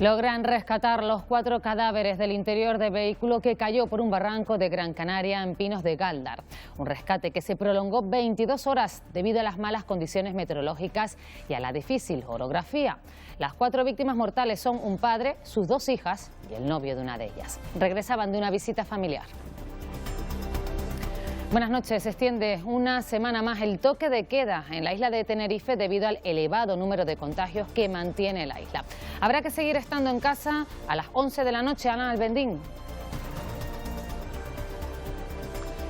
Logran rescatar los 4 cadáveres del interior del vehículo que cayó por un barranco de Gran Canaria en Pinos de Gáldar. Un rescate que se prolongó 22 horas debido a las malas condiciones meteorológicas y a la difícil orografía. Las 4 víctimas mortales son un padre, sus 2 hijas y el novio de una de ellas. Regresaban de una visita familiar. Buenas noches. Se extiende una semana más el toque de queda en la isla de Tenerife debido al elevado número de contagios que mantiene la isla. Habrá que seguir estando en casa a las 11 de la noche. Ana Albendín.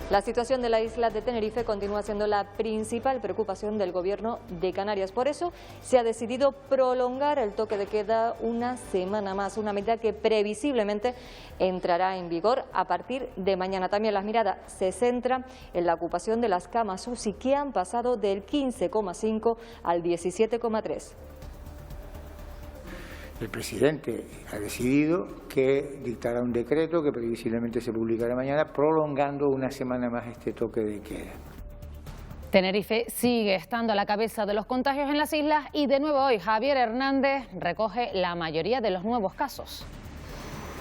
La situación de la isla de Tenerife continúa siendo la principal preocupación del Gobierno de Canarias. Por eso se ha decidido prolongar el toque de queda una semana más, una medida que previsiblemente entrará en vigor a partir de mañana. También las miradas se centran en la ocupación de las camas UCI, que han pasado del 15,5 al 17,3. El presidente ha decidido que dictará un decreto que previsiblemente se publicará mañana, prolongando una semana más este toque de queda. Tenerife sigue estando a la cabeza de los contagios en las islas y de nuevo hoy Javier Hernández recoge la mayoría de los nuevos casos.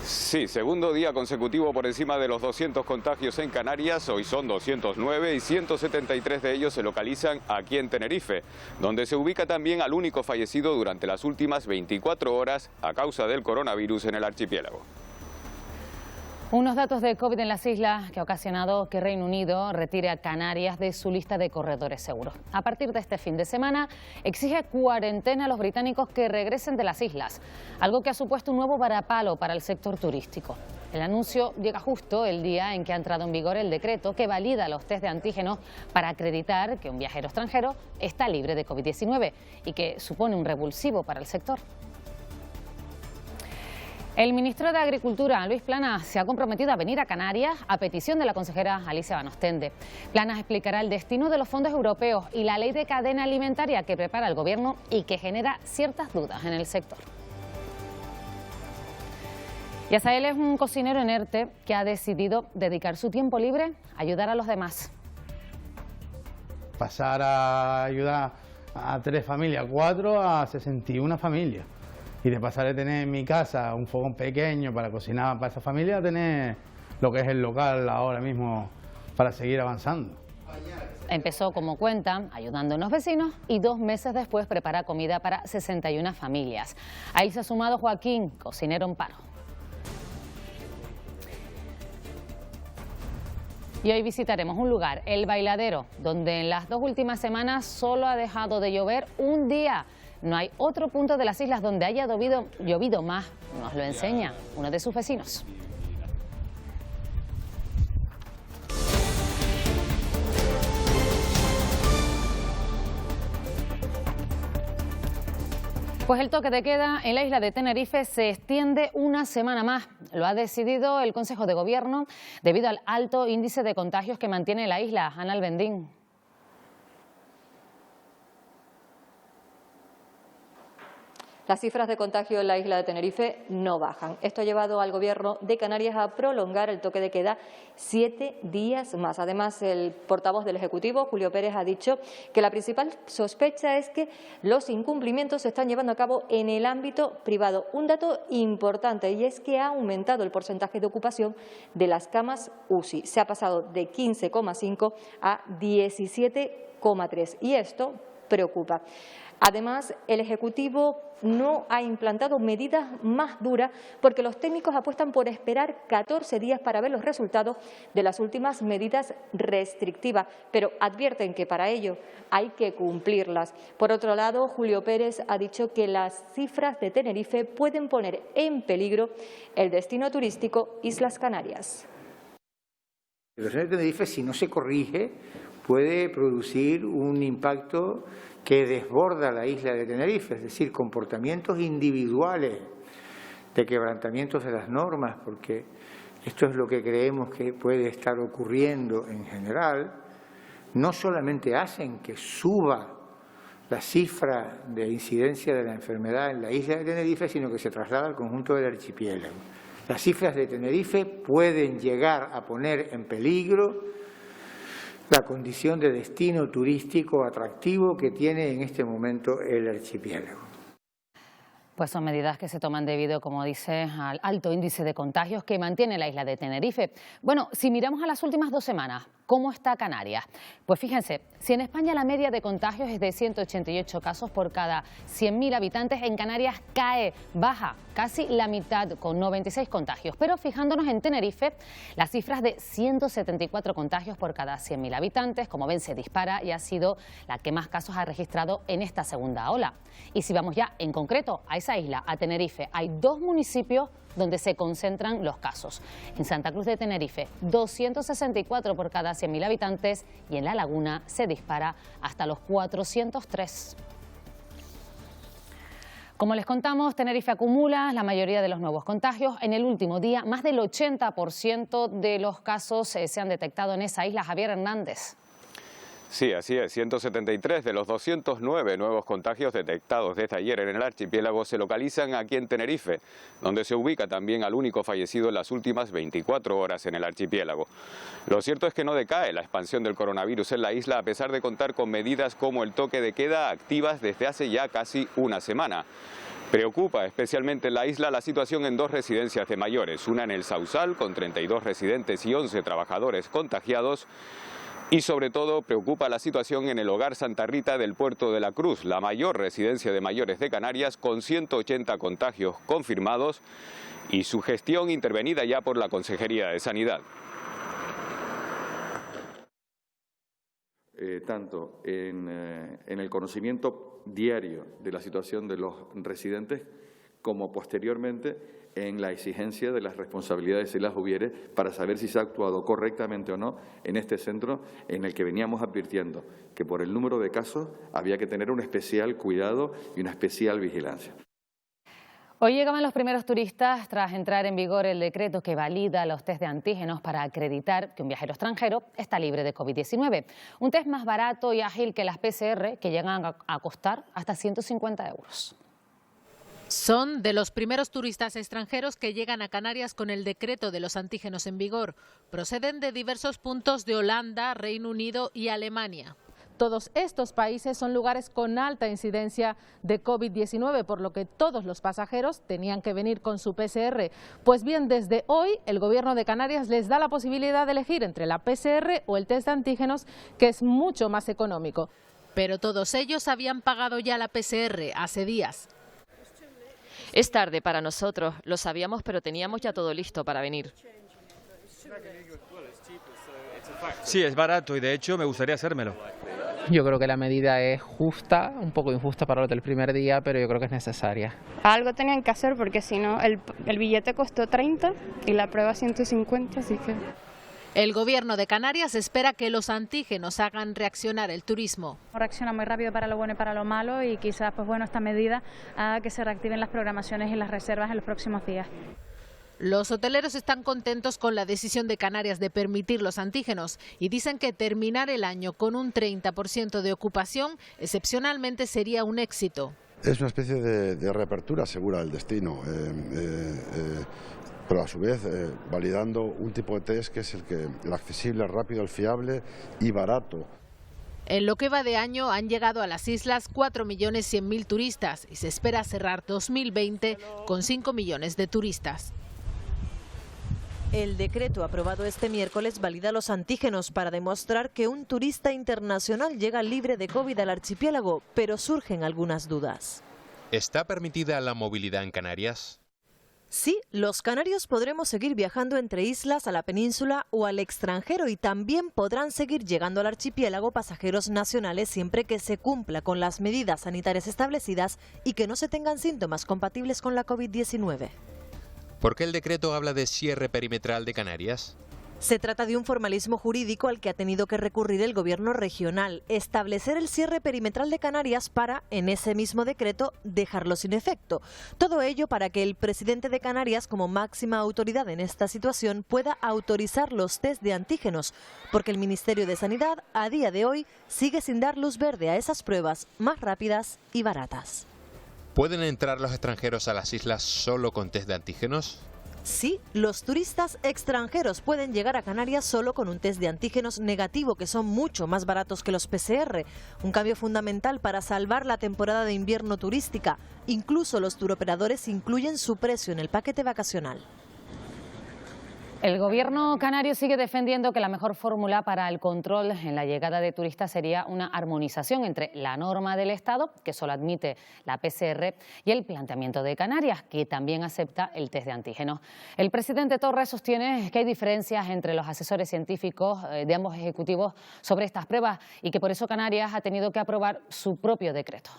Sí, segundo día consecutivo por encima de los 200 contagios en Canarias. Hoy son 209 y 173 de ellos se localizan aquí en Tenerife, donde se ubica también al único fallecido durante las últimas 24 horas a causa del coronavirus en el archipiélago. Unos datos de COVID en las islas que ha ocasionado que Reino Unido retire a Canarias de su lista de corredores seguros. A partir de este fin de semana exige cuarentena a los británicos que regresen de las islas, algo que ha supuesto un nuevo varapalo para el sector turístico. El anuncio llega justo el día en que ha entrado en vigor el decreto que valida los test de antígenos para acreditar que un viajero extranjero está libre de COVID-19 y que supone un revulsivo para el sector. El ministro de Agricultura, Luis Planas, se ha comprometido a venir a Canarias a petición de la consejera Alicia Van Ostende. Planas explicará el destino de los fondos europeos y la ley de cadena alimentaria que prepara el Gobierno y que genera ciertas dudas en el sector. Yasael es un cocinero en ERTE que ha decidido dedicar su tiempo libre a ayudar a los demás. Pasar a ayudar a 3 familias, 4 a 61 familias. Y de pasar de tener en mi casa un fogón pequeño para cocinar para esa familia a tener lo que es el local ahora mismo para seguir avanzando. Empezó, como cuentan, ayudando a unos vecinos y 2 meses después prepara comida para 61 familias. A él se ha sumado Joaquín, cocinero en paro. Y hoy visitaremos un lugar, El Bailadero, donde en las 2 últimas semanas solo ha dejado de llover un día. No hay otro punto de las islas donde haya llovido más, nos lo enseña uno de sus vecinos. Pues el toque de queda en la isla de Tenerife se extiende una semana más. Lo ha decidido el Consejo de Gobierno debido al alto índice de contagios que mantiene la isla. Ana Albendín. Las cifras de contagio en la isla de Tenerife no bajan. Esto ha llevado al Gobierno de Canarias a prolongar el toque de queda 7 días más. Además, el portavoz del Ejecutivo, Julio Pérez, ha dicho que la principal sospecha es que los incumplimientos se están llevando a cabo en el ámbito privado. Un dato importante, y es que ha aumentado el porcentaje de ocupación de las camas UCI. Se ha pasado de 15,5 a 17,3 y esto preocupa. Además, el Ejecutivo no ha implantado medidas más duras porque los técnicos apuestan por esperar 14 días para ver los resultados de las últimas medidas restrictivas, pero advierten que para ello hay que cumplirlas. Por otro lado, Julio Pérez ha dicho que las cifras de Tenerife pueden poner en peligro el destino turístico Islas Canarias. La situación de Tenerife, si no se corrige, puede producir un impacto que desborda la isla de Tenerife, es decir, comportamientos individuales de quebrantamientos de las normas, porque esto es lo que creemos que puede estar ocurriendo en general, no solamente hacen que suba la cifra de incidencia de la enfermedad en la isla de Tenerife, sino que se traslada al conjunto del archipiélago. Las cifras de Tenerife pueden llegar a poner en peligro la condición de destino turístico atractivo que tiene en este momento el archipiélago. Pues son medidas que se toman debido, como dice, al alto índice de contagios que mantiene la isla de Tenerife. Bueno, si miramos a las últimas 2 semanas, ¿cómo está Canarias? Pues fíjense, si en España la media de contagios es de 188 casos por cada 100.000 habitantes, en Canarias baja casi la mitad con 96 contagios. Pero fijándonos en Tenerife, las cifras de 174 contagios por cada 100.000 habitantes, como ven, se dispara y ha sido la que más casos ha registrado en esta segunda ola. Y si vamos ya en concreto a esa isla, a Tenerife, hay 2 municipios donde se concentran los casos. En Santa Cruz de Tenerife, 264 por cada 100.000 habitantes y en La Laguna se dispara hasta los 403. Como les contamos, Tenerife acumula la mayoría de los nuevos contagios. En el último día, más del 80% de los casos se han detectado en esa isla. Javier Hernández. Sí, así es. 173 de los 209 nuevos contagios detectados desde ayer en el archipiélago se localizan aquí en Tenerife, donde se ubica también al único fallecido en las últimas 24 horas en el archipiélago. Lo cierto es que no decae la expansión del coronavirus en la isla, a pesar de contar con medidas como el toque de queda activas desde hace ya casi una semana. Preocupa especialmente en la isla la situación en 2 residencias de mayores, una en el Sausal con 32 residentes y 11 trabajadores contagiados, y sobre todo preocupa la situación en el Hogar Santa Rita del Puerto de la Cruz, la mayor residencia de mayores de Canarias, con 180 contagios confirmados y su gestión intervenida ya por la Consejería de Sanidad. Tanto en el conocimiento diario de la situación de los residentes como posteriormente en la exigencia de las responsabilidades si las hubiere para saber si se ha actuado correctamente o no en este centro en el que veníamos advirtiendo que por el número de casos había que tener un especial cuidado y una especial vigilancia. Hoy llegaban los primeros turistas tras entrar en vigor el decreto que valida los test de antígenos para acreditar que un viajero extranjero está libre de COVID-19. Un test más barato y ágil que las PCR, que llegan a costar hasta 150 euros. Son de los primeros turistas extranjeros que llegan a Canarias con el decreto de los antígenos en vigor. Proceden de diversos puntos de Holanda, Reino Unido y Alemania. Todos estos países son lugares con alta incidencia de COVID-19, por lo que todos los pasajeros tenían que venir con su PCR. Pues bien, desde hoy el Gobierno de Canarias les da la posibilidad de elegir entre la PCR o el test de antígenos, que es mucho más económico. Pero todos ellos habían pagado ya la PCR hace días. Es tarde para nosotros, lo sabíamos, pero teníamos ya todo listo para venir. Sí, es barato y de hecho me gustaría hacérmelo. Yo creo que la medida es justa, un poco injusta para los del primer día, pero yo creo que es necesaria. Algo tenían que hacer porque si no, el billete costó 30 y la prueba 150, así que... El Gobierno de Canarias espera que los antígenos hagan reaccionar el turismo. Reacciona muy rápido para lo bueno y para lo malo y quizás esta medida haga que se reactiven las programaciones y las reservas en los próximos días. Los hoteleros están contentos con la decisión de Canarias de permitir los antígenos y dicen que terminar el año con un 30% de ocupación excepcionalmente sería un éxito. Es una especie de reapertura segura del destino. Pero a su vez validando un tipo de test que es el accesible, el rápido, el fiable y barato. En lo que va de año han llegado a las islas 4.100.000 turistas y se espera cerrar 2020 con 5 millones de turistas. El decreto aprobado este miércoles valida los antígenos para demostrar que un turista internacional llega libre de COVID al archipiélago, pero surgen algunas dudas. ¿Está permitida la movilidad en Canarias? Sí, los canarios podremos seguir viajando entre islas, a la península o al extranjero y también podrán seguir llegando al archipiélago pasajeros nacionales siempre que se cumpla con las medidas sanitarias establecidas y que no se tengan síntomas compatibles con la COVID-19. ¿Por qué el decreto habla de cierre perimetral de Canarias? Se trata de un formalismo jurídico al que ha tenido que recurrir el Gobierno regional, establecer el cierre perimetral de Canarias para, en ese mismo decreto, dejarlo sin efecto. Todo ello para que el presidente de Canarias, como máxima autoridad en esta situación, pueda autorizar los test de antígenos, porque el Ministerio de Sanidad, a día de hoy, sigue sin dar luz verde a esas pruebas más rápidas y baratas. ¿Pueden entrar los extranjeros a las islas solo con test de antígenos? Sí, los turistas extranjeros pueden llegar a Canarias solo con un test de antígenos negativo, que son mucho más baratos que los PCR. Un cambio fundamental para salvar la temporada de invierno turística. Incluso los turoperadores incluyen su precio en el paquete vacacional. El gobierno canario sigue defendiendo que la mejor fórmula para el control en la llegada de turistas sería una armonización entre la norma del Estado, que solo admite la PCR, y el planteamiento de Canarias, que también acepta el test de antígenos. El presidente Torres sostiene que hay diferencias entre los asesores científicos de ambos ejecutivos sobre estas pruebas y que por eso Canarias ha tenido que aprobar su propio decreto.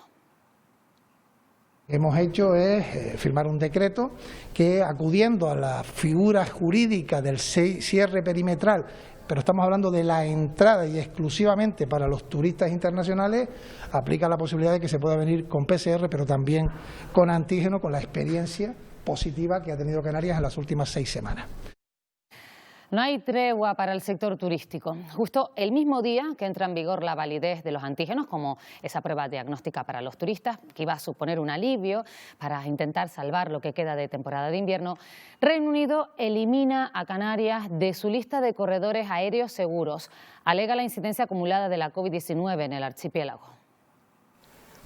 Hemos hecho es firmar un decreto que, acudiendo a la figura jurídica del cierre perimetral, pero estamos hablando de la entrada y exclusivamente para los turistas internacionales, aplica la posibilidad de que se pueda venir con PCR, pero también con antígeno, con la experiencia positiva que ha tenido Canarias en las últimas 6 semanas. No hay tregua para el sector turístico. Justo el mismo día que entra en vigor la validez de los antígenos, como esa prueba diagnóstica para los turistas, que iba a suponer un alivio para intentar salvar lo que queda de temporada de invierno, Reino Unido elimina a Canarias de su lista de corredores aéreos seguros. Alega la incidencia acumulada de la COVID-19 en el archipiélago.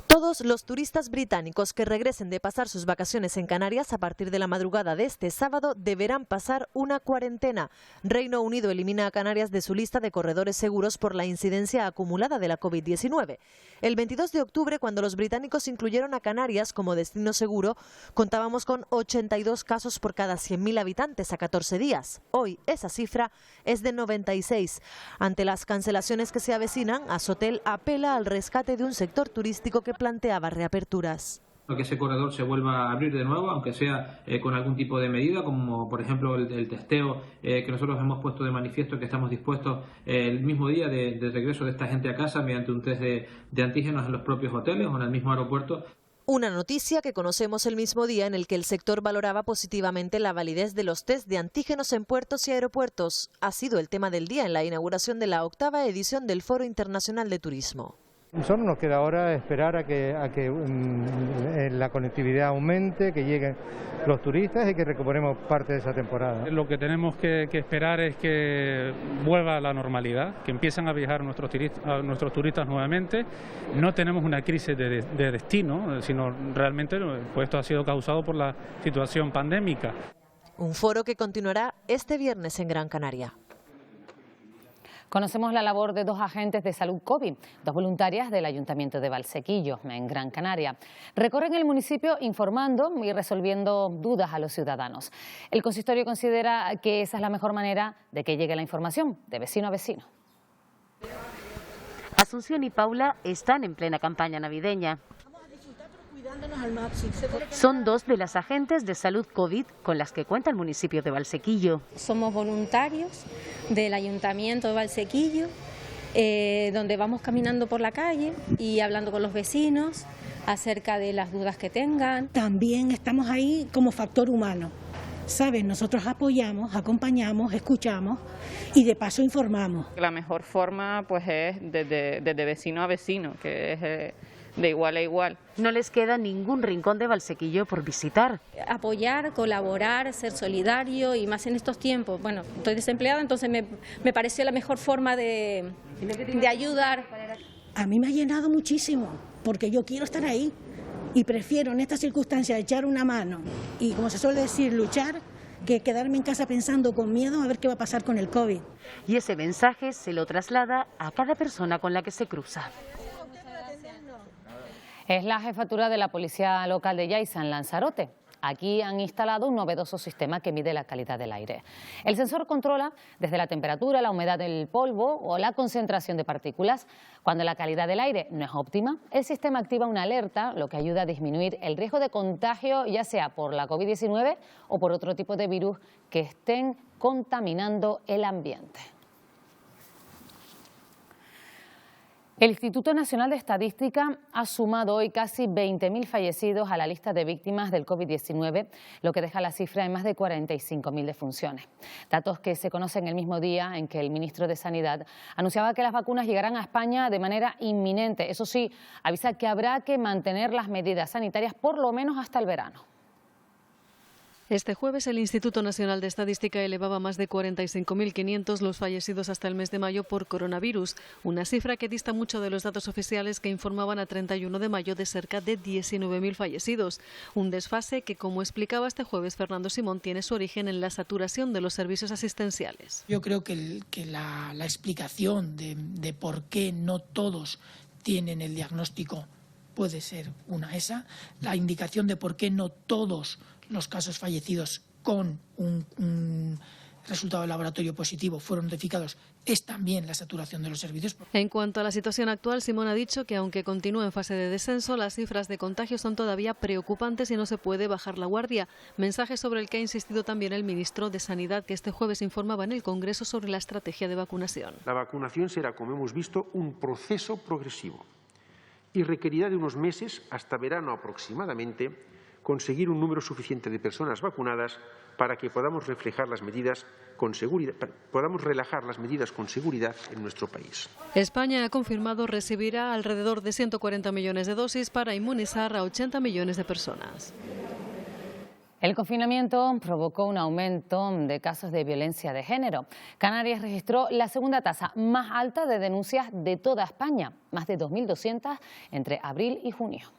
Todos los turistas británicos que regresen de pasar sus vacaciones en Canarias a partir de la madrugada de este sábado deberán pasar una cuarentena. Reino Unido elimina a Canarias de su lista de corredores seguros por la incidencia acumulada de la COVID-19. El 22 de octubre, cuando los británicos incluyeron a Canarias como destino seguro, contábamos con 82 casos por cada 100.000 habitantes a 14 días. Hoy esa cifra es de 96. Ante las cancelaciones que se avecinan, Asotel apela al rescate de un sector turístico que planteaba reaperturas. Que ese corredor se vuelva a abrir de nuevo, aunque sea con algún tipo de medida, como por ejemplo el testeo que nosotros hemos puesto de manifiesto, que estamos dispuestos el mismo día de regreso de esta gente a casa mediante un test de antígenos en los propios hoteles o en el mismo aeropuerto. Una noticia que conocemos el mismo día en el que el sector valoraba positivamente la validez de los test de antígenos en puertos y aeropuertos. Ha sido el tema del día en la inauguración de la 8ª edición del Foro Internacional de Turismo. Solo nos queda ahora esperar a que la conectividad aumente, que lleguen los turistas y que recuperemos parte de esa temporada. Lo que tenemos que esperar es que vuelva a la normalidad, que empiecen a viajar nuestros turistas nuevamente. No tenemos una crisis de destino, sino realmente pues esto ha sido causado por la situación pandémica. Un foro que continuará este viernes en Gran Canaria. Conocemos la labor de 2 agentes de salud COVID, 2 voluntarias del Ayuntamiento de Valsequillo, en Gran Canaria. Recorren el municipio informando y resolviendo dudas a los ciudadanos. El consistorio considera que esa es la mejor manera de que llegue la información, de vecino a vecino. Asunción y Paula están en plena campaña navideña. Son 2 de las agentes de salud COVID con las que cuenta el municipio de Valsequillo. Somos voluntarios del Ayuntamiento de Valsequillo, donde vamos caminando por la calle y hablando con los vecinos acerca de las dudas que tengan. También estamos ahí como factor humano. ¿Sabes? Nosotros apoyamos, acompañamos, escuchamos y de paso informamos. La mejor forma pues es desde vecino a vecino, que es de igual a igual. No les queda ningún rincón de Valsequillo por visitar. Apoyar, colaborar, ser solidario y más en estos tiempos. Bueno, estoy desempleada, entonces me pareció la mejor forma de ayudar. A mí me ha llenado muchísimo, porque yo quiero estar ahí y prefiero en estas circunstancias echar una mano y, como se suele decir, luchar, que quedarme en casa pensando con miedo a ver qué va a pasar con el COVID. Y ese mensaje se lo traslada a cada persona con la que se cruza. Es la jefatura de la Policía Local de Yaiza, en Lanzarote. Aquí han instalado un novedoso sistema que mide la calidad del aire. El sensor controla desde la temperatura, la humedad del polvo o la concentración de partículas. Cuando la calidad del aire no es óptima, el sistema activa una alerta, lo que ayuda a disminuir el riesgo de contagio, ya sea por la COVID-19 o por otro tipo de virus que estén contaminando el ambiente. El Instituto Nacional de Estadística ha sumado hoy casi 20.000 fallecidos a la lista de víctimas del COVID-19, lo que deja la cifra en más de 45.000 defunciones. Datos que se conocen el mismo día en que el ministro de Sanidad anunciaba que las vacunas llegarán a España de manera inminente. Eso sí, avisa que habrá que mantener las medidas sanitarias por lo menos hasta el verano. Este jueves el Instituto Nacional de Estadística elevaba a más de 45.500 los fallecidos hasta el mes de mayo por coronavirus, una cifra que dista mucho de los datos oficiales que informaban a 31 de mayo de cerca de 19.000 fallecidos. Un desfase que, como explicaba este jueves Fernando Simón, tiene su origen en la saturación de los servicios asistenciales. Yo creo que la explicación de por qué no todos tienen el diagnóstico puede ser esa, la indicación de por qué no todos los casos fallecidos con un resultado de laboratorio positivo fueron notificados es también la saturación de los servicios. En cuanto a la situación actual, Simón ha dicho que aunque continúa en fase de descenso, las cifras de contagio son todavía preocupantes y no se puede bajar la guardia. Mensaje sobre el que ha insistido también el ministro de Sanidad, que este jueves informaba en el Congreso sobre la estrategia de vacunación. La vacunación será, como hemos visto, un proceso progresivo y requerirá de unos meses, hasta verano aproximadamente, conseguir un número suficiente de personas vacunadas para que podamos relajar las medidas con seguridad en nuestro país. España ha confirmado recibirá alrededor de 140 millones de dosis para inmunizar a 80 millones de personas. El confinamiento provocó un aumento de casos de violencia de género. Canarias registró la segunda tasa más alta de denuncias de toda España, más de 2.200 entre abril y junio.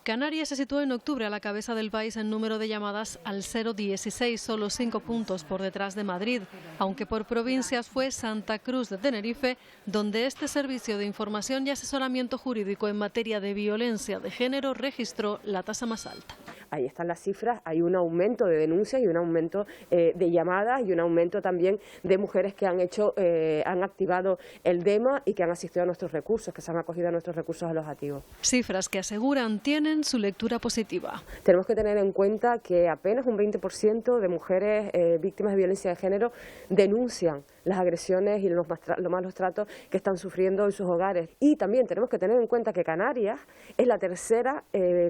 Canarias se situó en octubre a la cabeza del país en número de llamadas al 016, solo 5 puntos por detrás de Madrid, aunque por provincias fue Santa Cruz de Tenerife, donde este servicio de información y asesoramiento jurídico en materia de violencia de género registró la tasa más alta. Ahí están las cifras, hay un aumento de denuncias y un aumento de llamadas y un aumento también de mujeres que han activado el DEMA y que han asistido a nuestros recursos, que se han acogido a nuestros recursos alojativos. Cifras que aseguran tienen su lectura positiva. Tenemos que tener en cuenta que apenas un 20% de mujeres víctimas de violencia de género denuncian las agresiones y los malos tratos que están sufriendo en sus hogares. Y también tenemos que tener en cuenta que Canarias es la tercera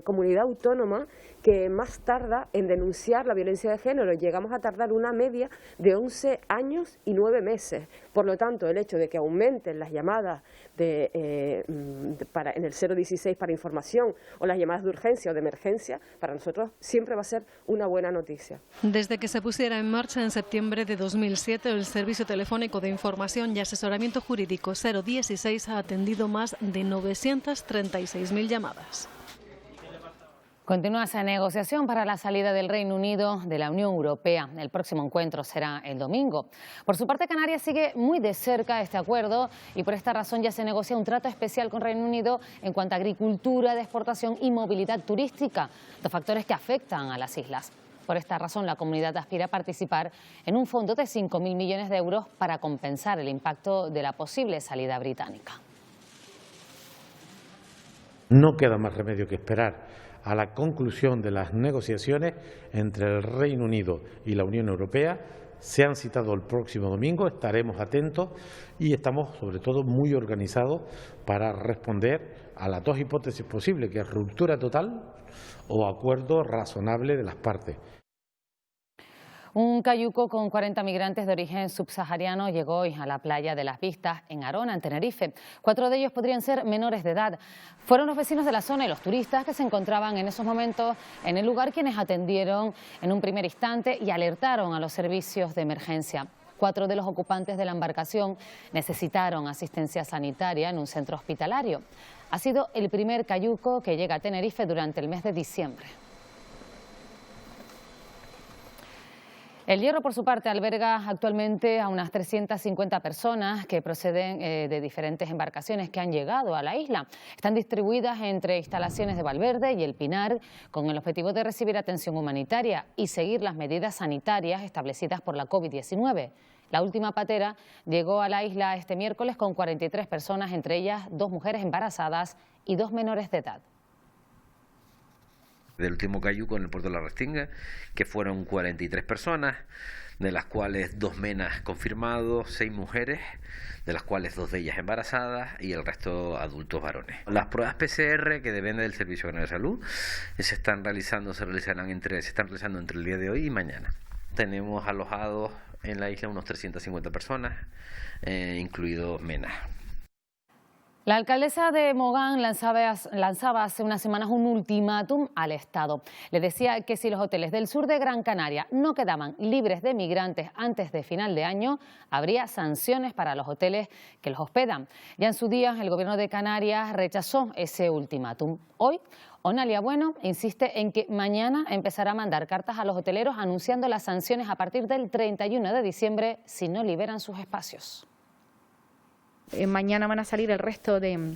comunidad autónoma que más tarda en denunciar la violencia de género. Llegamos a tardar una media de 11 años y 9 meses. Por lo tanto, el hecho de que aumenten las llamadas en el 016 para información o las llamadas de urgencia o de emergencia, para nosotros siempre va a ser una buena noticia. Desde que se pusiera en marcha en septiembre de 2007, el Servicio Telefónico de Información y Asesoramiento Jurídico 016 ha atendido más de 936.000 llamadas. Continúa esa negociación para la salida del Reino Unido de la Unión Europea. El próximo encuentro será el domingo. Por su parte, Canarias sigue muy de cerca este acuerdo y por esta razón ya se negocia un trato especial con Reino Unido en cuanto a agricultura de exportación y movilidad turística, dos factores que afectan a las islas. Por esta razón, la comunidad aspira a participar en un fondo de 5.000 millones de euros para compensar el impacto de la posible salida británica. No queda más remedio que esperar a la conclusión de las negociaciones entre el Reino Unido y la Unión Europea. Se han citado el próximo domingo, estaremos atentos y estamos sobre todo muy organizados para responder a las dos hipótesis posibles, que es ruptura total o acuerdo razonable de las partes. Un cayuco con 40 migrantes de origen subsahariano llegó hoy a la playa de Las Vistas, en Arona, en Tenerife. 4 de ellos podrían ser menores de edad. Fueron los vecinos de la zona y los turistas que se encontraban en esos momentos en el lugar quienes atendieron en un primer instante y alertaron a los servicios de emergencia. 4 de los ocupantes de la embarcación necesitaron asistencia sanitaria en un centro hospitalario. Ha sido el primer cayuco que llega a Tenerife durante el mes de diciembre. El Hierro, por su parte, alberga actualmente a unas 350 personas que proceden de diferentes embarcaciones que han llegado a la isla. Están distribuidas entre instalaciones de Valverde y El Pinar con el objetivo de recibir atención humanitaria y seguir las medidas sanitarias establecidas por la COVID-19. La última patera llegó a la isla este miércoles con 43 personas, entre ellas 2 mujeres embarazadas y 2 menores de edad. Del último cayuco en el puerto de la Restinga, que fueron 43 personas, de las cuales 2 menas confirmados, 6 mujeres, de las cuales 2 de ellas embarazadas y el resto adultos varones. Las pruebas PCR, que dependen del Servicio Canario de Salud, se están realizando entre el día de hoy y mañana. Tenemos alojados en la isla unos 350 personas, incluidos menas. La alcaldesa de Mogán lanzaba hace unas semanas un ultimátum al Estado. Le decía que si los hoteles del sur de Gran Canaria no quedaban libres de migrantes antes de final de año, habría sanciones para los hoteles que los hospedan. Ya en su día, el Gobierno de Canarias rechazó ese ultimátum. Hoy, Onalia Bueno insiste en que mañana empezará a mandar cartas a los hoteleros anunciando las sanciones a partir del 31 de diciembre si no liberan sus espacios. Mañana van a salir el resto de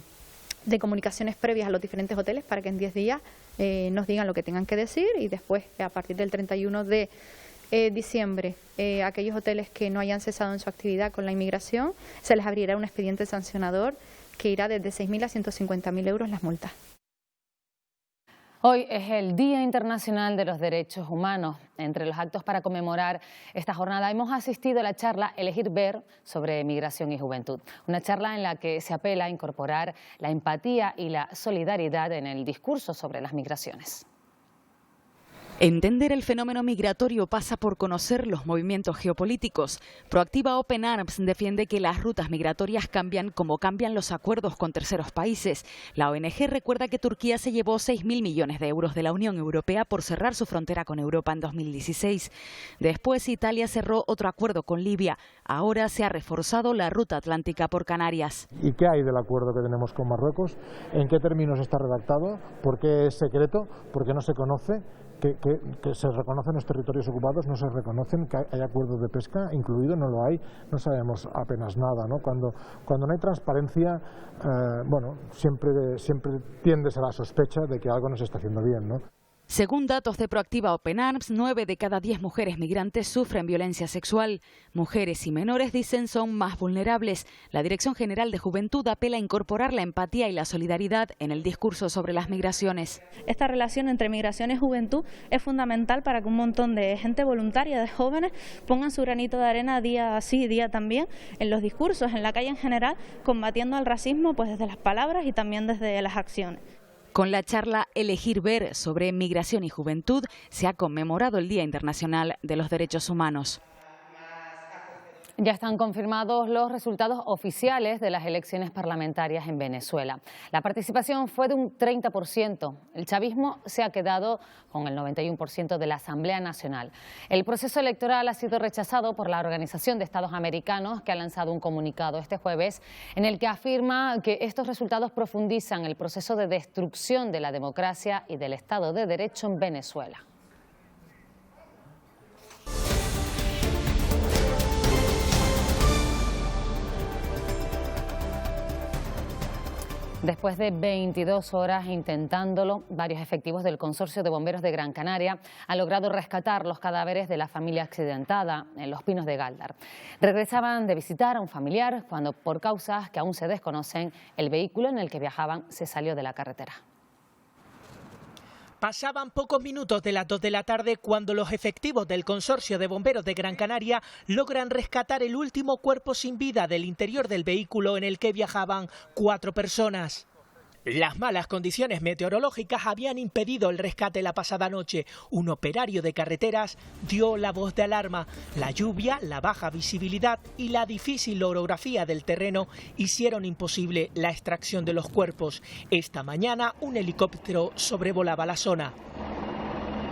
comunicaciones previas a los diferentes hoteles para que en 10 días nos digan lo que tengan que decir, y después, a partir del 31 de diciembre, aquellos hoteles que no hayan cesado en su actividad con la inmigración, se les abrirá un expediente sancionador que irá desde 6.000 a 150.000 euros las multas. Hoy es el Día Internacional de los Derechos Humanos. Entre los actos para conmemorar esta jornada hemos asistido a la charla Elegir Ver sobre migración y juventud. Una charla en la que se apela a incorporar la empatía y la solidaridad en el discurso sobre las migraciones. Entender el fenómeno migratorio pasa por conocer los movimientos geopolíticos. Proactiva Open Arms defiende que las rutas migratorias cambian como cambian los acuerdos con terceros países. La ONG recuerda que Turquía se llevó 6.000 millones de euros de la Unión Europea por cerrar su frontera con Europa en 2016. Después, Italia cerró otro acuerdo con Libia. Ahora se ha reforzado la ruta atlántica por Canarias. ¿Y qué hay del acuerdo que tenemos con Marruecos? ¿En qué términos está redactado? ¿Por qué es secreto? ¿Por qué no se conoce? Que se reconocen los territorios ocupados, no se reconocen, que hay acuerdos de pesca incluido, no lo hay, no sabemos apenas nada, ¿no? Cuando no hay transparencia, bueno, siempre tiendes a la sospecha de que algo no se está haciendo bien, ¿no? Según datos de Proactiva Open Arms, 9 de cada 10 mujeres migrantes sufren violencia sexual. Mujeres y menores, dicen, son más vulnerables. La Dirección General de Juventud apela a incorporar la empatía y la solidaridad en el discurso sobre las migraciones. Esta relación entre migración y juventud es fundamental para que un montón de gente voluntaria, de jóvenes, pongan su granito de arena día sí, día también, en los discursos, en la calle en general, combatiendo al racismo pues desde las palabras y también desde las acciones. Con la charla Elegir Ver sobre migración y juventud se ha conmemorado el Día Internacional de los Derechos Humanos. Ya están confirmados los resultados oficiales de las elecciones parlamentarias en Venezuela. La participación fue de un 30%. El chavismo se ha quedado con el 91% de la Asamblea Nacional. El proceso electoral ha sido rechazado por la Organización de Estados Americanos, que ha lanzado un comunicado este jueves en el que afirma que estos resultados profundizan el proceso de destrucción de la democracia y del Estado de Derecho en Venezuela. Después de 22 horas intentándolo, varios efectivos del Consorcio de Bomberos de Gran Canaria han logrado rescatar los cadáveres de la familia accidentada en Los Pinos de Gáldar. Regresaban de visitar a un familiar cuando, por causas que aún se desconocen, el vehículo en el que viajaban se salió de la carretera. Pasaban pocos minutos de las 2 de la tarde cuando los efectivos del Consorcio de Bomberos de Gran Canaria logran rescatar el último cuerpo sin vida del interior del vehículo en el que viajaban 4 personas. Las malas condiciones meteorológicas habían impedido el rescate la pasada noche. Un operario de carreteras dio la voz de alarma. La lluvia, la baja visibilidad y la difícil orografía del terreno hicieron imposible la extracción de los cuerpos. Esta mañana un helicóptero sobrevolaba la zona.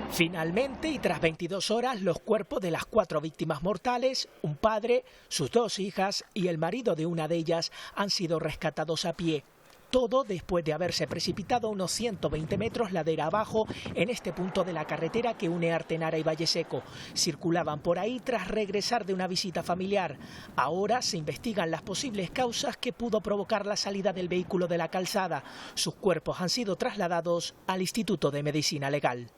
Finalmente, y tras 22 horas, los cuerpos de las 4 víctimas mortales, un padre, sus 2 hijas y el marido de una de ellas han sido rescatados a pie. Todo después de haberse precipitado unos 120 metros ladera abajo en este punto de la carretera que une Artenara y Valle Seco. Circulaban por ahí tras regresar de una visita familiar. Ahora se investigan las posibles causas que pudo provocar la salida del vehículo de la calzada. Sus cuerpos han sido trasladados al Instituto de Medicina Legal.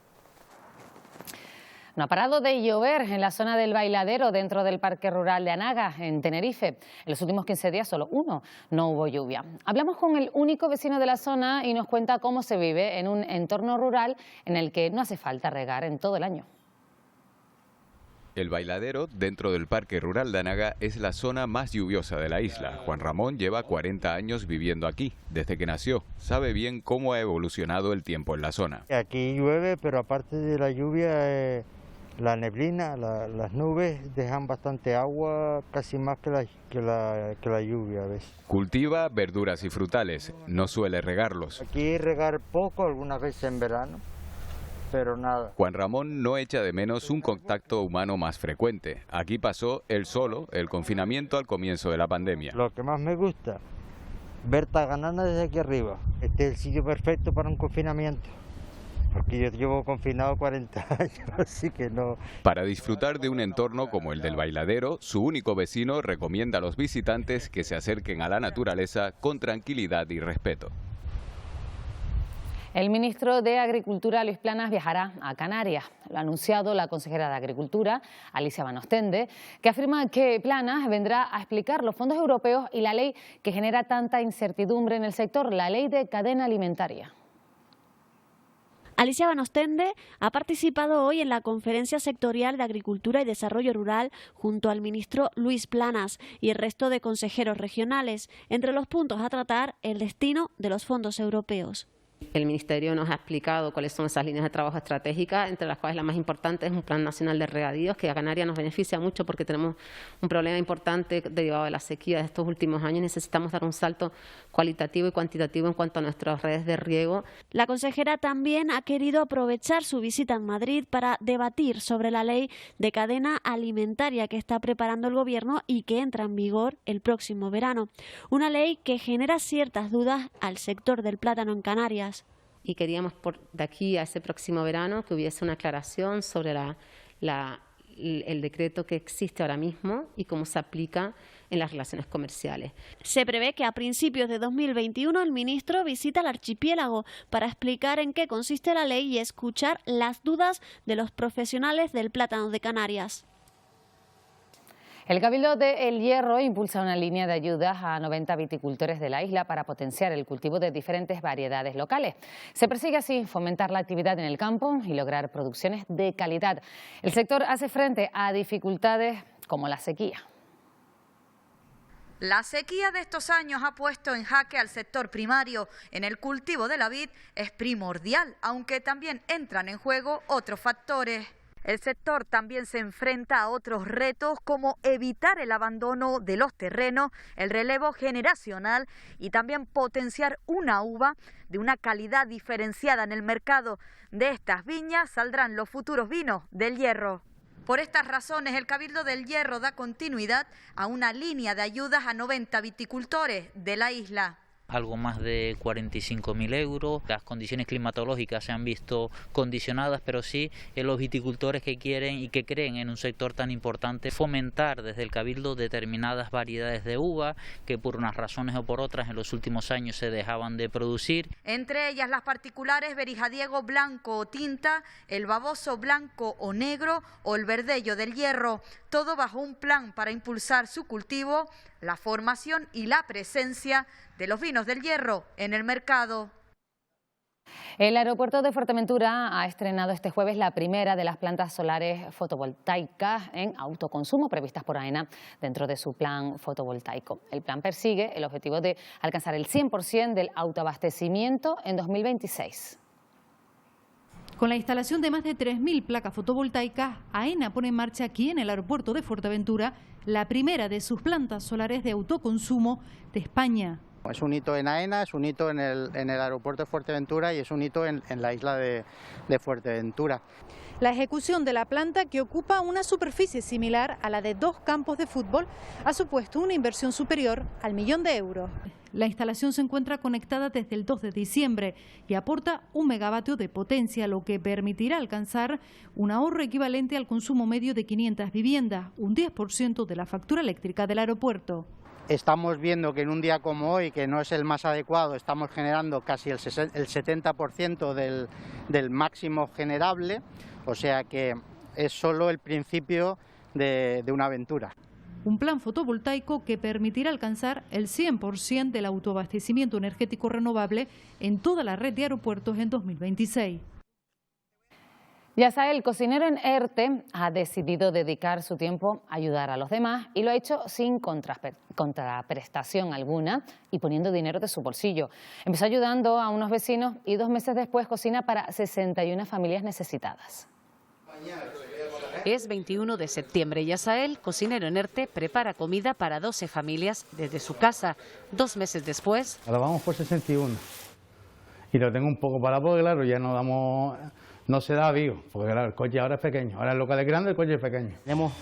No ha parado de llover en la zona del Bailadero, dentro del Parque Rural de Anaga, en Tenerife. En los últimos 15 días, solo no hubo lluvia. Hablamos con el único vecino de la zona y nos cuenta cómo se vive en un entorno rural en el que no hace falta regar en todo el año. El Bailadero, dentro del Parque Rural de Anaga, es la zona más lluviosa de la isla. Juan Ramón lleva 40 años viviendo aquí, desde que nació. Sabe bien cómo ha evolucionado el tiempo en la zona. Aquí llueve, pero aparte de la lluvia, La neblina, las nubes dejan bastante agua, casi más que la lluvia a veces. Cultiva verduras y frutales, no suele regarlos. Aquí regar poco, algunas veces en verano, pero nada. Juan Ramón no echa de menos un contacto humano más frecuente. Aquí pasó él solo el confinamiento al comienzo de la pandemia. Lo que más me gusta, ver Taganana desde aquí arriba. Este es el sitio perfecto para un confinamiento. Porque yo llevo confinado 40 años, así que no. Para disfrutar de un entorno como el del Bailadero, su único vecino recomienda a los visitantes que se acerquen a la naturaleza con tranquilidad y respeto. El ministro de Agricultura, Luis Planas, viajará a Canarias. Lo ha anunciado la consejera de Agricultura, Alicia Van Ostende, que afirma que Planas vendrá a explicar los fondos europeos y la ley que genera tanta incertidumbre en el sector, la ley de cadena alimentaria. Alicia Van Ostende ha participado hoy en la Conferencia Sectorial de Agricultura y Desarrollo Rural junto al ministro Luis Planas y el resto de consejeros regionales. Entre los puntos a tratar, el destino de los fondos europeos. El Ministerio nos ha explicado cuáles son esas líneas de trabajo estratégicas, entre las cuales la más importante es un Plan Nacional de Regadíos, que a Canarias nos beneficia mucho porque tenemos un problema importante derivado de la sequía de estos últimos años. Necesitamos dar un salto cualitativo y cuantitativo en cuanto a nuestras redes de riego. La consejera también ha querido aprovechar su visita en Madrid para debatir sobre la ley de cadena alimentaria que está preparando el Gobierno y que entra en vigor el próximo verano. Una ley que genera ciertas dudas al sector del plátano en Canarias. Y queríamos de aquí a ese próximo verano que hubiese una aclaración sobre el decreto que existe ahora mismo y cómo se aplica en las relaciones comerciales. Se prevé que a principios de 2021 el ministro visita el archipiélago para explicar en qué consiste la ley y escuchar las dudas de los profesionales del plátano de Canarias. El Cabildo de El Hierro impulsa una línea de ayudas a 90 viticultores de la isla para potenciar el cultivo de diferentes variedades locales. Se persigue así fomentar la actividad en el campo y lograr producciones de calidad. El sector hace frente a dificultades como la sequía. La sequía de estos años ha puesto en jaque al sector primario. En el cultivo de la vid es primordial, aunque también entran en juego otros factores. El sector también se enfrenta a otros retos como evitar el abandono de los terrenos, el relevo generacional y también potenciar una uva de una calidad diferenciada en el mercado. De estas viñas saldrán los futuros vinos del Hierro. Por estas razones, el Cabildo del Hierro da continuidad a una línea de ayudas a 90 viticultores de la isla. Algo más de 45.000 euros. Las condiciones climatológicas se han visto condicionadas, pero sí los viticultores que quieren y que creen en un sector tan importante, fomentar desde el Cabildo determinadas variedades de uva que por unas razones o por otras en los últimos años se dejaban de producir. Entre ellas las particulares Berijadiego blanco o tinta, el baboso blanco o negro o el verdello del Hierro, todo bajo un plan para impulsar su cultivo, la formación y la presencia de los vinos del Hierro en el mercado. El aeropuerto de Fuerteventura ha estrenado este jueves la primera de las plantas solares fotovoltaicas en autoconsumo previstas por AENA dentro de su plan fotovoltaico. El plan persigue el objetivo de alcanzar el 100% del autoabastecimiento en 2026. Con la instalación de más de 3.000 placas fotovoltaicas, AENA pone en marcha aquí en el aeropuerto de Fuerteventura la primera de sus plantas solares de autoconsumo de España. Es un hito en AENA, es un hito en el aeropuerto de Fuerteventura y es un hito en la isla de Fuerteventura. La ejecución de la planta, que ocupa una superficie similar a la de 2 campos de fútbol, ha supuesto una inversión superior al 1 millón de euros. La instalación se encuentra conectada desde el 2 de diciembre y aporta 1 megavatio de potencia, lo que permitirá alcanzar un ahorro equivalente al consumo medio de 500 viviendas, un 10% de la factura eléctrica del aeropuerto. Estamos viendo que en un día como hoy, que no es el más adecuado, estamos generando casi el 70% del máximo generable, o sea que es solo el principio de una aventura. Un plan fotovoltaico que permitirá alcanzar el 100% del autoabastecimiento energético renovable en toda la red de aeropuertos en 2026. Yasael, cocinero en ERTE, ha decidido dedicar su tiempo a ayudar a los demás y lo ha hecho sin contraprestación alguna y poniendo dinero de su bolsillo. Empezó ayudando a unos vecinos y 2 meses después cocina para 61 familias necesitadas. Es 21 de septiembre. Yasael, cocinero en ERTE, prepara comida para 12 familias desde su casa. 2 meses después... Ahora vamos por 61. Y lo tengo un poco parado porque, claro, ya no se da vivo, porque claro, el coche ahora es pequeño. Ahora el local es grande, el coche es pequeño. Tenemos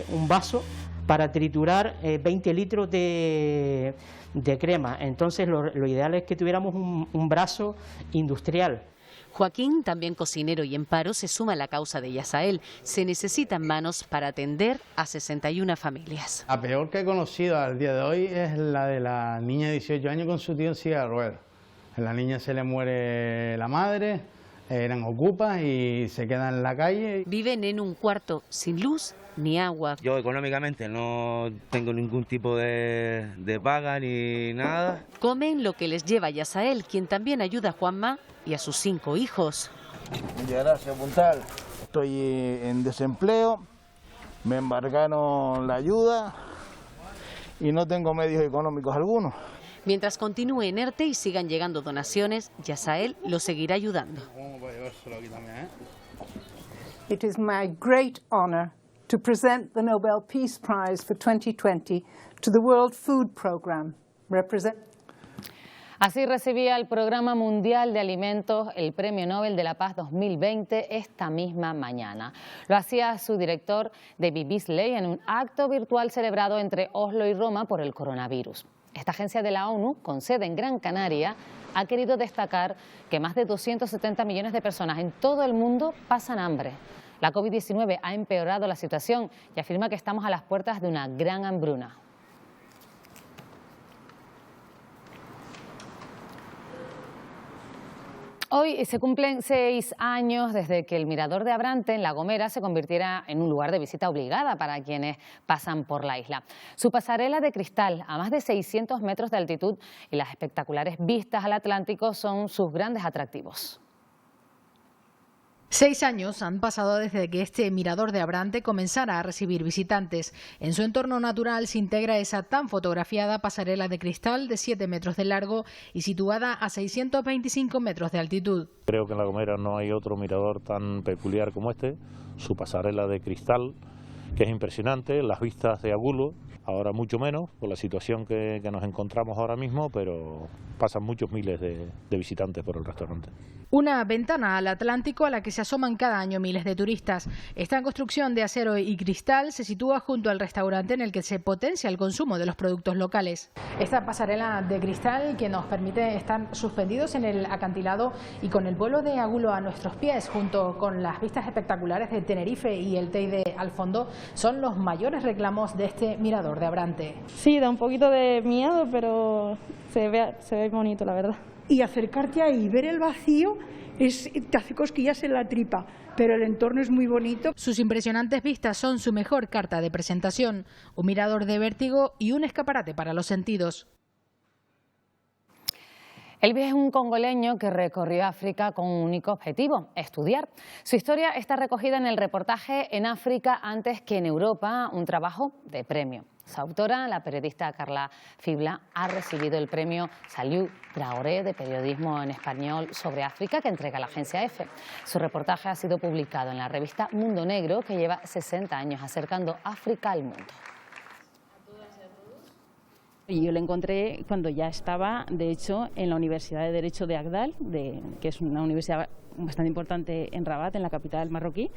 un vaso para triturar 20 litros de crema. Entonces lo ideal es que tuviéramos un brazo industrial. Joaquín, también cocinero y en paro, se suma a la causa de Yasael. Se necesitan manos para atender a 61 familias. La peor que he conocido al día de hoy es la de la niña de 18 años con su tío en silla de ruedas. A la niña se le muere la madre, eran ocupas y se quedan en la calle. Viven en un cuarto sin luz ni agua. Yo económicamente no tengo ningún tipo de paga ni nada. Comen lo que les lleva Yasael, quien también ayuda a Juanma y a sus 5 hijos. Muchas gracias, Puntal. Estoy en desempleo, me embargaron la ayuda y no tengo medios económicos algunos. Mientras continúe en ERTE y sigan llegando donaciones, Yasael lo seguirá ayudando. It is my great honor to present the Nobel Peace Prize for 2020 to the World Food Programme. Así recibía el Programa Mundial de Alimentos el Premio Nobel de la Paz 2020 esta misma mañana. Lo hacía su director, David Beasley, en un acto virtual celebrado entre Oslo y Roma por el coronavirus. Esta agencia de la ONU, con sede en Gran Canaria, ha querido destacar que más de 270 millones de personas en todo el mundo pasan hambre. La COVID-19 ha empeorado la situación y afirma que estamos a las puertas de una gran hambruna. Hoy se cumplen 6 años desde que el Mirador de Abrante en La Gomera se convirtiera en un lugar de visita obligada para quienes pasan por la isla. Su pasarela de cristal a más de 600 metros de altitud y las espectaculares vistas al Atlántico son sus grandes atractivos. 6 años han pasado desde que este Mirador de Abrante comenzara a recibir visitantes. En su entorno natural se integra esa tan fotografiada pasarela de cristal de 7 metros de largo y situada a 625 metros de altitud. Creo que en La Gomera no hay otro mirador tan peculiar como este, su pasarela de cristal, que es impresionante, las vistas de Agulo, ahora mucho menos, por la situación que nos encontramos ahora mismo, pero pasan muchos miles de visitantes por el restaurante. Una ventana al Atlántico a la que se asoman cada año miles de turistas. Esta construcción de acero y cristal se sitúa junto al restaurante en el que se potencia el consumo de los productos locales. Esta pasarela de cristal que nos permite estar suspendidos en el acantilado y con el pueblo de Agulo a nuestros pies, junto con las vistas espectaculares de Tenerife y el Teide al fondo, son los mayores reclamos de este Mirador de Abrante. Sí, da un poquito de miedo, pero se ve bonito, la verdad. Y acercarte ahí y ver el vacío te hace cosquillas en la tripa, pero el entorno es muy bonito. Sus impresionantes vistas son su mejor carta de presentación, un mirador de vértigo y un escaparate para los sentidos. Elvis es un congoleño que recorrió África con un único objetivo, estudiar. Su historia está recogida en el reportaje En África antes que en Europa, un trabajo de premio. Su autora, la periodista Carla Fibla, ha recibido el premio Salud Traoré de periodismo en español sobre África que entrega la agencia EFE. Su reportaje ha sido publicado en la revista Mundo Negro, que lleva 60 años acercando África al mundo. Y yo lo encontré cuando ya estaba, de hecho, en la Universidad de Derecho de Agdal, que es una universidad bastante importante en Rabat, en la capital marroquí.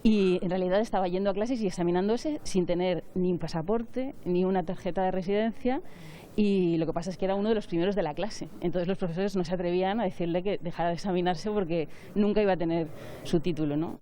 Y en realidad estaba yendo a clases y examinándose sin tener ni un pasaporte ni una tarjeta de residencia, y lo que pasa es que era uno de los primeros de la clase. Entonces los profesores no se atrevían a decirle que dejara de examinarse porque nunca iba a tener su título, ¿no?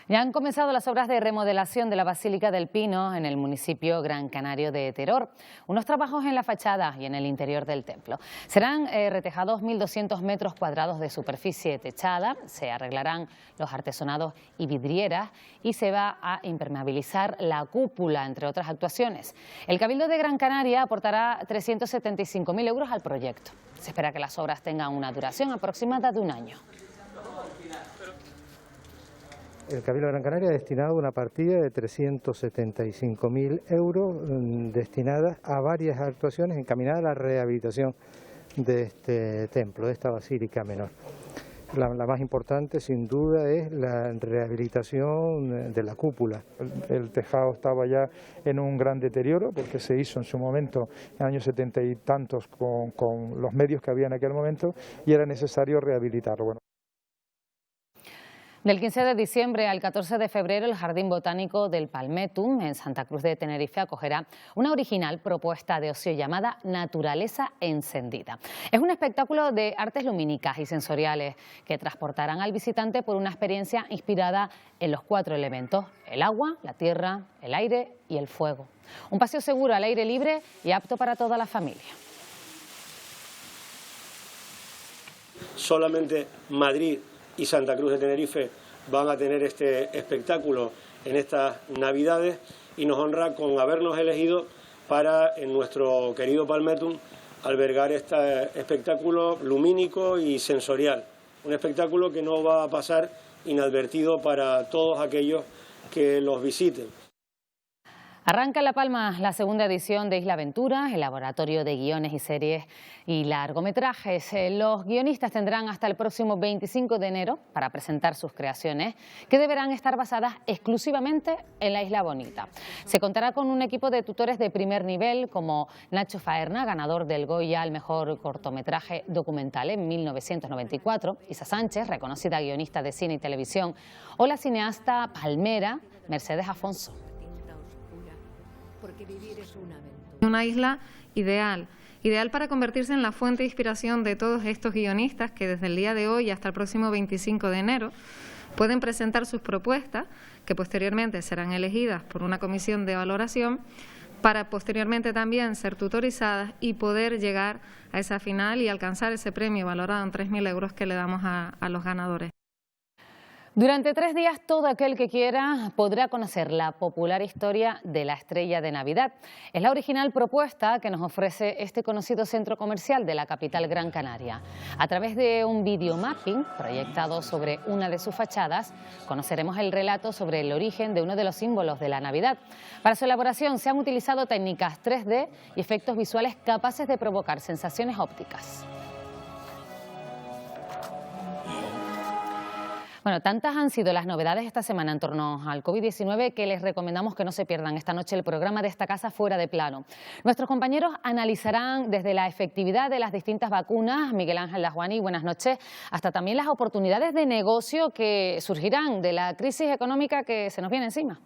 Ya han comenzado las obras de remodelación de la Basílica del Pino en el municipio Gran Canario de Teror. Unos trabajos en la fachada y en el interior del templo. Serán retejados 1.200 metros cuadrados de superficie techada, se arreglarán los artesonados y vidrieras y se va a impermeabilizar la cúpula, entre otras actuaciones. El Cabildo de Gran Canaria aportará 375.000 euros al proyecto. Se espera que las obras tengan una duración aproximada de un año. El Cabildo de Gran Canaria ha destinado una partida de 375.000 euros destinadas a varias actuaciones encaminadas a la rehabilitación de este templo, de esta basílica menor. La más importante, sin duda, es la rehabilitación de la cúpula. El tejado estaba ya en un gran deterioro porque se hizo en su momento, en años 70 y tantos, con los medios que había en aquel momento, y era necesario rehabilitarlo. Bueno. Del 15 de diciembre al 14 de febrero, el Jardín Botánico del Palmetum, en Santa Cruz de Tenerife, acogerá una original propuesta de ocio llamada Naturaleza Encendida. Es un espectáculo de artes lumínicas y sensoriales que transportarán al visitante por una experiencia inspirada en los 4 elementos: el agua, la tierra, el aire y el fuego. Un paseo seguro al aire libre y apto para toda la familia. Solamente Madrid y Santa Cruz de Tenerife van a tener este espectáculo en estas Navidades, y nos honra con habernos elegido para, en nuestro querido Palmetum, albergar este espectáculo lumínico y sensorial. Un espectáculo que no va a pasar inadvertido para todos aquellos que los visiten. Arranca en La Palma la segunda edición de Isla Aventura, el laboratorio de guiones y series y largometrajes. Los guionistas tendrán hasta el próximo 25 de enero para presentar sus creaciones, que deberán estar basadas exclusivamente en la Isla Bonita. Se contará con un equipo de tutores de primer nivel como Nacho Faerna, ganador del Goya al mejor cortometraje documental en 1994, Isa Sánchez, reconocida guionista de cine y televisión, o la cineasta palmera Mercedes Afonso. Porque vivir es una isla ideal para convertirse en la fuente de inspiración de todos estos guionistas que desde el día de hoy hasta el próximo 25 de enero pueden presentar sus propuestas, que posteriormente serán elegidas por una comisión de valoración, para posteriormente también ser tutorizadas y poder llegar a esa final y alcanzar ese premio valorado en 3.000 euros que le damos a los ganadores. Durante 3 días, todo aquel que quiera podrá conocer la popular historia de la Estrella de Navidad. Es la original propuesta que nos ofrece este conocido centro comercial de la capital Gran Canaria. A través de un videomapping proyectado sobre una de sus fachadas, conoceremos el relato sobre el origen de uno de los símbolos de la Navidad. Para su elaboración se han utilizado técnicas 3D y efectos visuales capaces de provocar sensaciones ópticas. Bueno, tantas han sido las novedades esta semana en torno al COVID-19 que les recomendamos que no se pierdan esta noche el programa de esta casa Fuera de Plano. Nuestros compañeros analizarán desde la efectividad de las distintas vacunas, Miguel Ángel Lajuani, buenas noches, hasta también las oportunidades de negocio que surgirán de la crisis económica que se nos viene encima.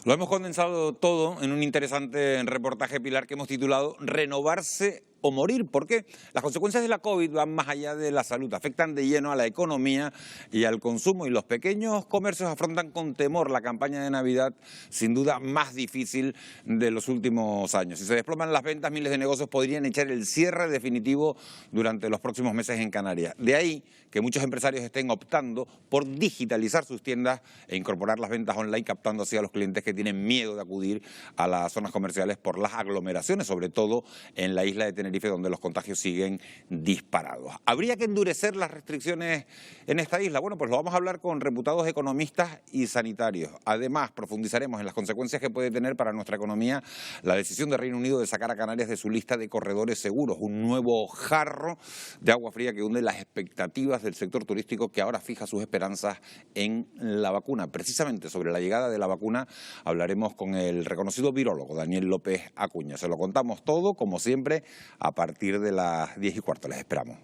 Lo hemos condensado todo en un interesante reportaje, Pilar, que hemos titulado Renovarse o morir. ¿Por qué? Las consecuencias de la COVID van más allá de la salud, afectan de lleno a la economía y al consumo, y los pequeños comercios afrontan con temor la campaña de Navidad, sin duda más difícil de los últimos años. Si se desploman las ventas, miles de negocios podrían echar el cierre definitivo durante los próximos meses en Canarias. De ahí que muchos empresarios estén optando por digitalizar sus tiendas e incorporar las ventas online, captando así a los clientes que tienen miedo de acudir a las zonas comerciales por las aglomeraciones, sobre todo en la isla de Tenerife, donde los contagios siguen disparados. ¿Habría que endurecer las restricciones en esta isla? Bueno, pues lo vamos a hablar con reputados economistas y sanitarios. Además, profundizaremos en las consecuencias que puede tener para nuestra economía la decisión de Reino Unido de sacar a Canarias de su lista de corredores seguros, un nuevo jarro de agua fría que hunde las expectativas del sector turístico, que ahora fija sus esperanzas en la vacuna. Precisamente sobre la llegada de la vacuna hablaremos con el reconocido virólogo Daniel López Acuña. Se lo contamos todo, como siempre, a partir de las 10:15. Les esperamos.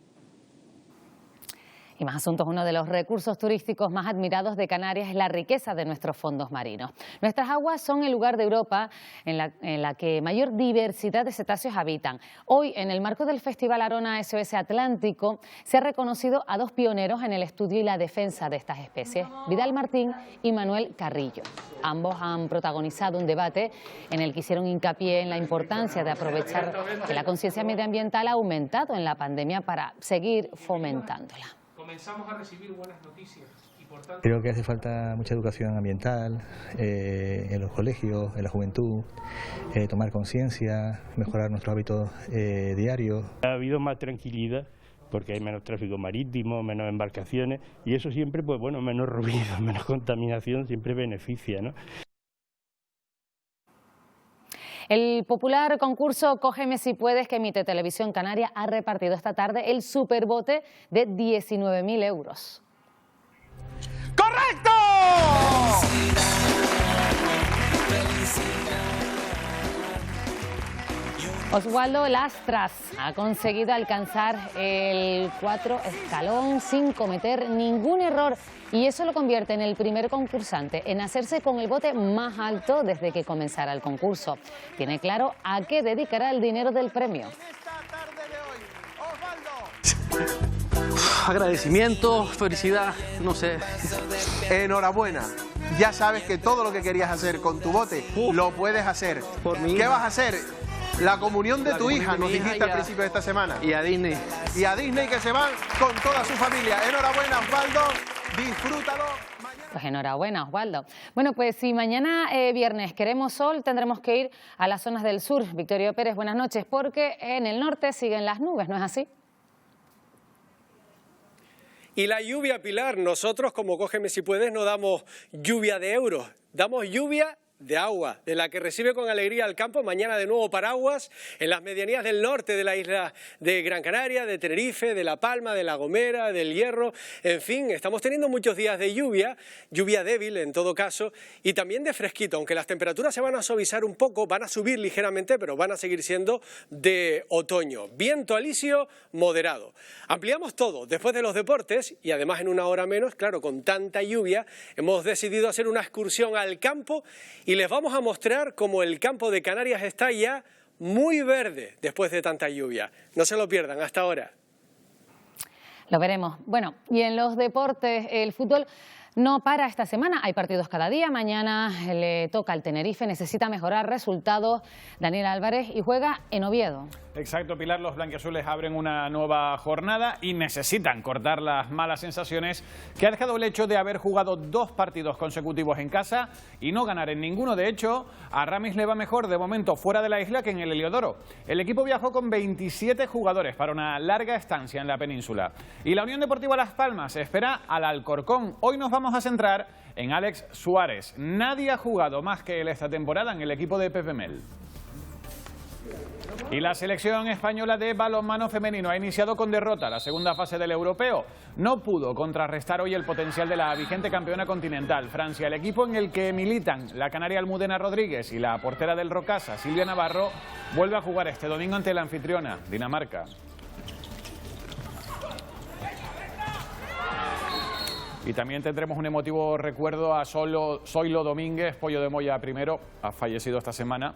Y más asuntos. Uno de los recursos turísticos más admirados de Canarias es la riqueza de nuestros fondos marinos. Nuestras aguas son el lugar de Europa en la que mayor diversidad de cetáceos habitan. Hoy, en el marco del Festival Arona SOS Atlántico, se ha reconocido a 2 pioneros en el estudio y la defensa de estas especies, Vidal Martín y Manuel Carrillo. Ambos han protagonizado un debate en el que hicieron hincapié en la importancia de aprovechar que la conciencia medioambiental ha aumentado en la pandemia para seguir fomentándola. Comenzamos a recibir buenas noticias. Creo que hace falta mucha educación ambiental en los colegios, en la juventud, tomar conciencia, mejorar nuestros hábitos diarios. Ha habido más tranquilidad porque hay menos tráfico marítimo, menos embarcaciones, y eso siempre, pues bueno, menos ruido, menos contaminación, siempre beneficia, ¿no? El popular concurso Cógeme si puedes, que emite Televisión Canaria, ha repartido esta tarde el superbote de 19.000 euros. ¡Correcto! Oswaldo Lastras ha conseguido alcanzar el 4 escalón sin cometer ningún error y eso lo convierte en el primer concursante en hacerse con el bote más alto desde que comenzara el concurso. Tiene claro a qué dedicará el dinero del premio. Agradecimiento, felicidad, no sé. Enhorabuena. Ya sabes que todo lo que querías hacer con tu bote lo puedes hacer. ¿Qué vas a hacer? La comunión de tu hija, nos dijiste al principio de esta semana. Y a Disney. Y a Disney, que se van con toda su familia. Enhorabuena, Osvaldo. Disfrútalo. Pues enhorabuena, Osvaldo. Bueno, pues si mañana viernes queremos sol, tendremos que ir a las zonas del sur. Victorio Pérez, buenas noches, porque en el norte siguen las nubes, ¿no es así? Y la lluvia, Pilar, nosotros como Cógeme si puedes no damos lluvia de euros, damos lluvia de agua, de la que recibe con alegría el campo. Mañana de nuevo paraguas en las medianías del norte de la isla de Gran Canaria, de Tenerife, de La Palma, de La Gomera, del Hierro. En fin, estamos teniendo muchos días de lluvia, lluvia débil en todo caso, y también de fresquito, aunque las temperaturas se van a suavizar un poco, van a subir ligeramente, pero van a seguir siendo de otoño. Viento alisio moderado. Ampliamos todo después de los deportes y además en una hora menos, claro, con tanta lluvia, hemos decidido hacer una excursión al campo y les vamos a mostrar cómo el campo de Canarias está ya muy verde después de tanta lluvia. No se lo pierdan, hasta ahora. Lo veremos. Bueno, y en los deportes, el fútbol no para esta semana, hay partidos cada día. Mañana le toca al Tenerife, necesita mejorar resultados Daniel Álvarez y juega en Oviedo. Exacto, Pilar, los blanquiazules abren una nueva jornada y necesitan cortar las malas sensaciones que ha dejado el hecho de haber jugado 2 partidos consecutivos en casa y no ganar en ninguno. De hecho, a Ramis le va mejor de momento fuera de la isla que en el Heliodoro. El equipo viajó con 27 jugadores para una larga estancia en la península. Y la Unión Deportiva Las Palmas espera al Alcorcón. Hoy nos vamos a centrar en Alex Suárez. Nadie ha jugado más que él esta temporada en el equipo de Pepe Mel. Y la selección española de balonmano femenino ha iniciado con derrota la segunda fase del europeo. No pudo contrarrestar hoy el potencial de la vigente campeona continental, Francia. El equipo en el que militan la canaria Almudena Rodríguez y la portera del Rocasa, Silvia Navarro, vuelve a jugar este domingo ante la anfitriona, Dinamarca. Y también tendremos un emotivo recuerdo a Zoilo Domínguez, Pollo de Moya primero, ha fallecido esta semana.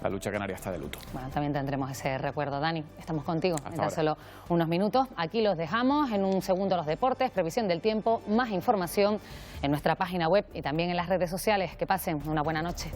La lucha canaria está de luto. Bueno, también tendremos ese recuerdo, Dani. Estamos contigo en tan solo unos minutos. Aquí los dejamos. En un segundo los deportes, previsión del tiempo, más información en nuestra página web y también en las redes sociales. Que pasen una buena noche.